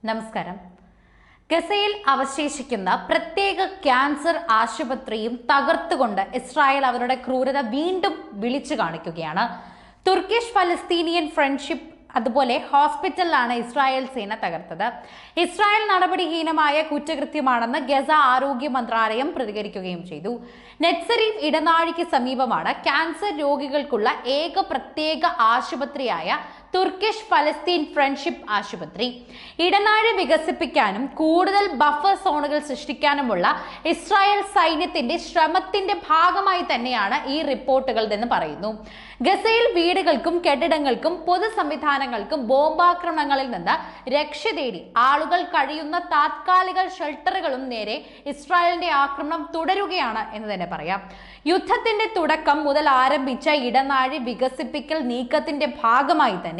നമസ്കാരം. ഗസയിൽ അവശേഷിക്കുന്ന പ്രത്യേക ക്യാൻസർ ആശുപത്രിയും തകർത്തുകൊണ്ട് ഇസ്രായേൽ അവരുടെ ക്രൂരത വീണ്ടും വിളിച്ചു കാണിക്കുകയാണ്. തുർക്കിഷ് ഫലസ്തീനിയൻ ഫ്രണ്ട്ഷിപ്പ് അതുപോലെ ഹോസ്പിറ്റലിലാണ് ഇസ്രായേൽ സേന തകർത്തത്. ഇസ്രായേൽ നടപടിഹീനമായ കുറ്റകൃത്യമാണെന്ന് ഗസ ആരോഗ്യ മന്ത്രാലയം പ്രതികരിക്കുകയും ചെയ്തു. നെറ്റ്സരീഫ് ഇടനാഴിക്ക് സമീപമാണ് ക്യാൻസർ രോഗികൾക്കുള്ള ഏക പ്രത്യേക ആശുപത്രിയായ തുർക്കിഷ് ഫലസ്തീൻ ഫ്രണ്ട്ഷിപ്പ് ആശുപത്രി. ഇടനാഴി വികസിപ്പിക്കാനും കൂടുതൽ ബഫർ സോണുകൾ സൃഷ്ടിക്കാനുമുള്ള ഇസ്രായേൽ സൈന്യത്തിന്റെ ശ്രമത്തിന്റെ ഭാഗമായി തന്നെയാണ് ഈ റിപ്പോർട്ടുകൾ എന്ന് പറയുന്നു. ഗസയിൽ വീടുകൾക്കും കെട്ടിടങ്ങൾക്കും പൊതു സംവിധാനങ്ങൾക്കും ബോംബാക്രമണങ്ങളിൽ നിന്ന് രക്ഷ തേടി ആളുകൾ കഴിയുന്ന താത്കാലിക ഷെൽട്ടറുകളും നേരെ ഇസ്രായേലിന്റെ ആക്രമണം തുടരുകയാണ് എന്ന് തന്നെ പറയാം. യുദ്ധത്തിന്റെ തുടക്കം മുതൽ ആരംഭിച്ച ഇടനാഴി വികസിപ്പിക്കൽ നീക്കത്തിന്റെ ഭാഗമായി തന്നെ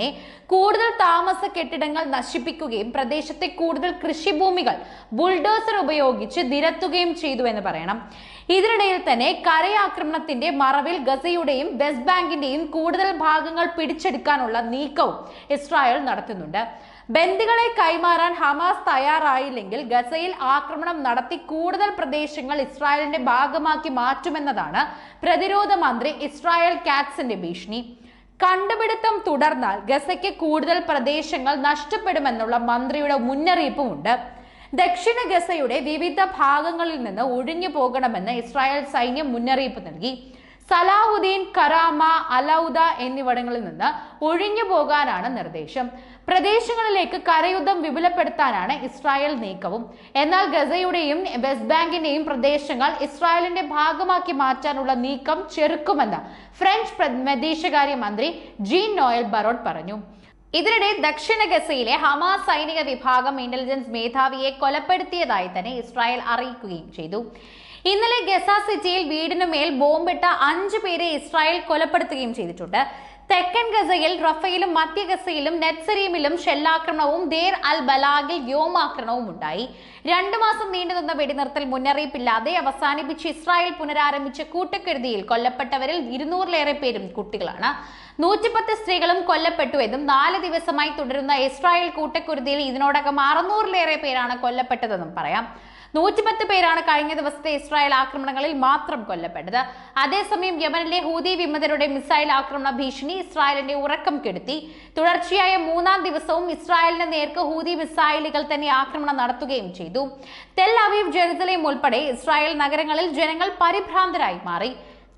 കൂടുതൽ താമസ കെട്ടിടങ്ങൾ നശിപ്പിക്കുകയും പ്രദേശത്തെ കൂടുതൽ കൃഷിഭൂമികൾ ബുൾഡോസർ ഉപയോഗിച്ച് നിരത്തുകയും ചെയ്തു എന്ന് പറയണം. ഇതിനിടയിൽ തന്നെ കരയാക്രമണത്തിന്റെ മറവിൽ ഗസയുടെയും വെസ്റ്റ് ബാങ്കിന്റെയും കൂടുതൽ ഭാഗങ്ങൾ പിടിച്ചെടുക്കാനുള്ള നീക്കവും ഇസ്രായേൽ നടത്തുന്നുണ്ട്. ബന്ദികളെ കൈമാറാൻ ഹമാസ് തയ്യാറായില്ലെങ്കിൽ ഗസയിൽ ആക്രമണം നടത്തി കൂടുതൽ പ്രദേശങ്ങൾ ഇസ്രായേലിന്റെ ഭാഗമാക്കി മാറ്റുമെന്നതാണ് പ്രതിരോധ മന്ത്രി ഇസ്രായേൽ കാറ്റ്സിന്റെ ഭീഷണി. കണ്ടുപിടുത്തം തുടർന്നാൽ ഗസയ്ക്ക് കൂടുതൽ പ്രദേശങ്ങൾ നഷ്ടപ്പെടുമെന്നുള്ള മന്ത്രിയുടെ മുന്നറിയിപ്പുമുണ്ട്. ദക്ഷിണ ഗസയുടെ വിവിധ ഭാഗങ്ങളിൽ നിന്ന് ഒഴിഞ്ഞു പോകണമെന്ന് ഇസ്രായേൽ സൈന്യം മുന്നറിയിപ്പ് നൽകി. സലാഹുദ്ദീൻ, കരാമ, അലൗദ എന്നിവിടങ്ങളിൽ നിന്ന് ഒഴിഞ്ഞു പോകാനാണ് നിർദ്ദേശം. പ്രദേശങ്ങളിലേക്ക് കരയുദ്ധം വിപുലപ്പെടുത്താനാണ് ഇസ്രായേൽ നീക്കവും. എന്നാൽ ഗസയുടെയും വെസ്റ്റ് ബാങ്കിന്റെയും പ്രദേശങ്ങൾ ഇസ്രായേലിന്റെ ഭാഗമാക്കി മാറ്റാനുള്ള നീക്കം ചെറുക്കുമെന്ന് ഫ്രഞ്ച് വിദേശകാര്യ മന്ത്രി ജീൻ നോയൽ ബറോട്ട് പറഞ്ഞു. ഇതിനിടെ ദക്ഷിണ ഗസയിലെ ഹമാസ് സൈനിക വിഭാഗം ഇന്റലിജൻസ് മേധാവിയെ കൊലപ്പെടുത്തിയതായി തന്നെ ഇസ്രായേൽ അറിയിക്കുകയും ചെയ്തു. ഇന്നലെ ഗസ സിറ്റിയിൽ വീടിനുമേൽ ബോംബിട്ട 5 പേരെ ഇസ്രായേൽ കൊലപ്പെടുത്തുകയും ചെയ്തിട്ടുണ്ട്. തെക്കൻ ഗസയിൽ റഫയിലും മധ്യ ഗസയിലും നെറ്റ്സരീമിലും ഷെല്ലാക്രമണവും ദേർ അൽ ബലാഗിൽ വ്യോമാക്രമണവും ഉണ്ടായി. 2 മാസം നീണ്ടുനിന്ന വെടിനിർത്തൽ മുന്നറിയിപ്പില്ലാതെ അവസാനിപ്പിച്ച് ഇസ്രായേൽ പുനരാരംഭിച്ച കൂട്ടക്കെടുതിയിൽ കൊല്ലപ്പെട്ടവരിൽ 200-ലേറെ പേരും കുട്ടികളാണ്. 110 സ്ത്രീകളും കൊല്ലപ്പെട്ടുവെന്നും 4 ദിവസമായി തുടരുന്ന ഇസ്രായേൽ കൂട്ടക്കുരുതിയിൽ ഇതിനോടകം 600-ലേറെ പേരാണ് കൊല്ലപ്പെട്ടതെന്നും പറയാം. 110 പേരാണ് കഴിഞ്ഞ ദിവസത്തെ ഇസ്രായേൽ ആക്രമണങ്ങളിൽ മാത്രം കൊല്ലപ്പെട്ടത്. അതേസമയം യമനിലെ ഹൂതി വിമതരുടെ മിസൈൽ ആക്രമണ ഭീഷണി ഇസ്രായേലിന്റെ ഉറക്കം കെടുത്തി. തുടർച്ചയായ 3-ാം ദിവസവും ഇസ്രായേലിന് നേർക്ക് ഹൂതി മിസൈലുകൾ തന്നെ ആക്രമണം നടത്തുകയും ചെയ്തു. ടെൽ അവീവ്, ജെറുസലേം ഉൾപ്പെടെ ഇസ്രായേൽ നഗരങ്ങളിൽ ജനങ്ങൾ പരിഭ്രാന്തരായി മാറി.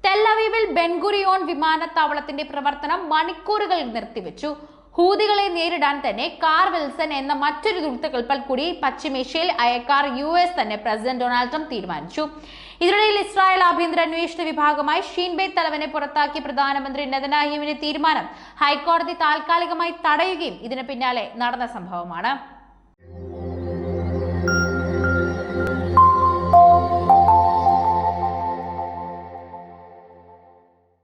ടെൽ അവീവിൽ ബെൻഗുറിയോൺ വിമാനത്താവളത്തിന്റെ പ്രവർത്തനം മണിക്കൂറുകൾ നിർത്തിവെച്ചു. ഹൂതികളെ നേരിടാൻ തന്നെ കാർ വിൽസൺ എന്ന മറ്റൊരു ദൂതകൽപ്പൽ കൂടി പശ്ചിമേഷ്യയിൽ അയക്കാർ US തന്നെ പ്രസിഡന്റ് ഡൊണാൾഡ് ട്രംപ് തീരുമാനിച്ചു. ഇതിനിടയിൽ ഇസ്രായേൽ ആഭ്യന്തര അന്വേഷണ വിഭാഗമായി ഷീൻ ബെത്ത് തലവനെ പുറത്താക്കിയ പ്രധാനമന്ത്രി നെതന്യാഹുവിന്റെ തീരുമാനം ഹൈക്കോടതി താൽക്കാലികമായി തടയുകയും ഇതിന് പിന്നാലെ നടന്ന സംഭവമാണ്.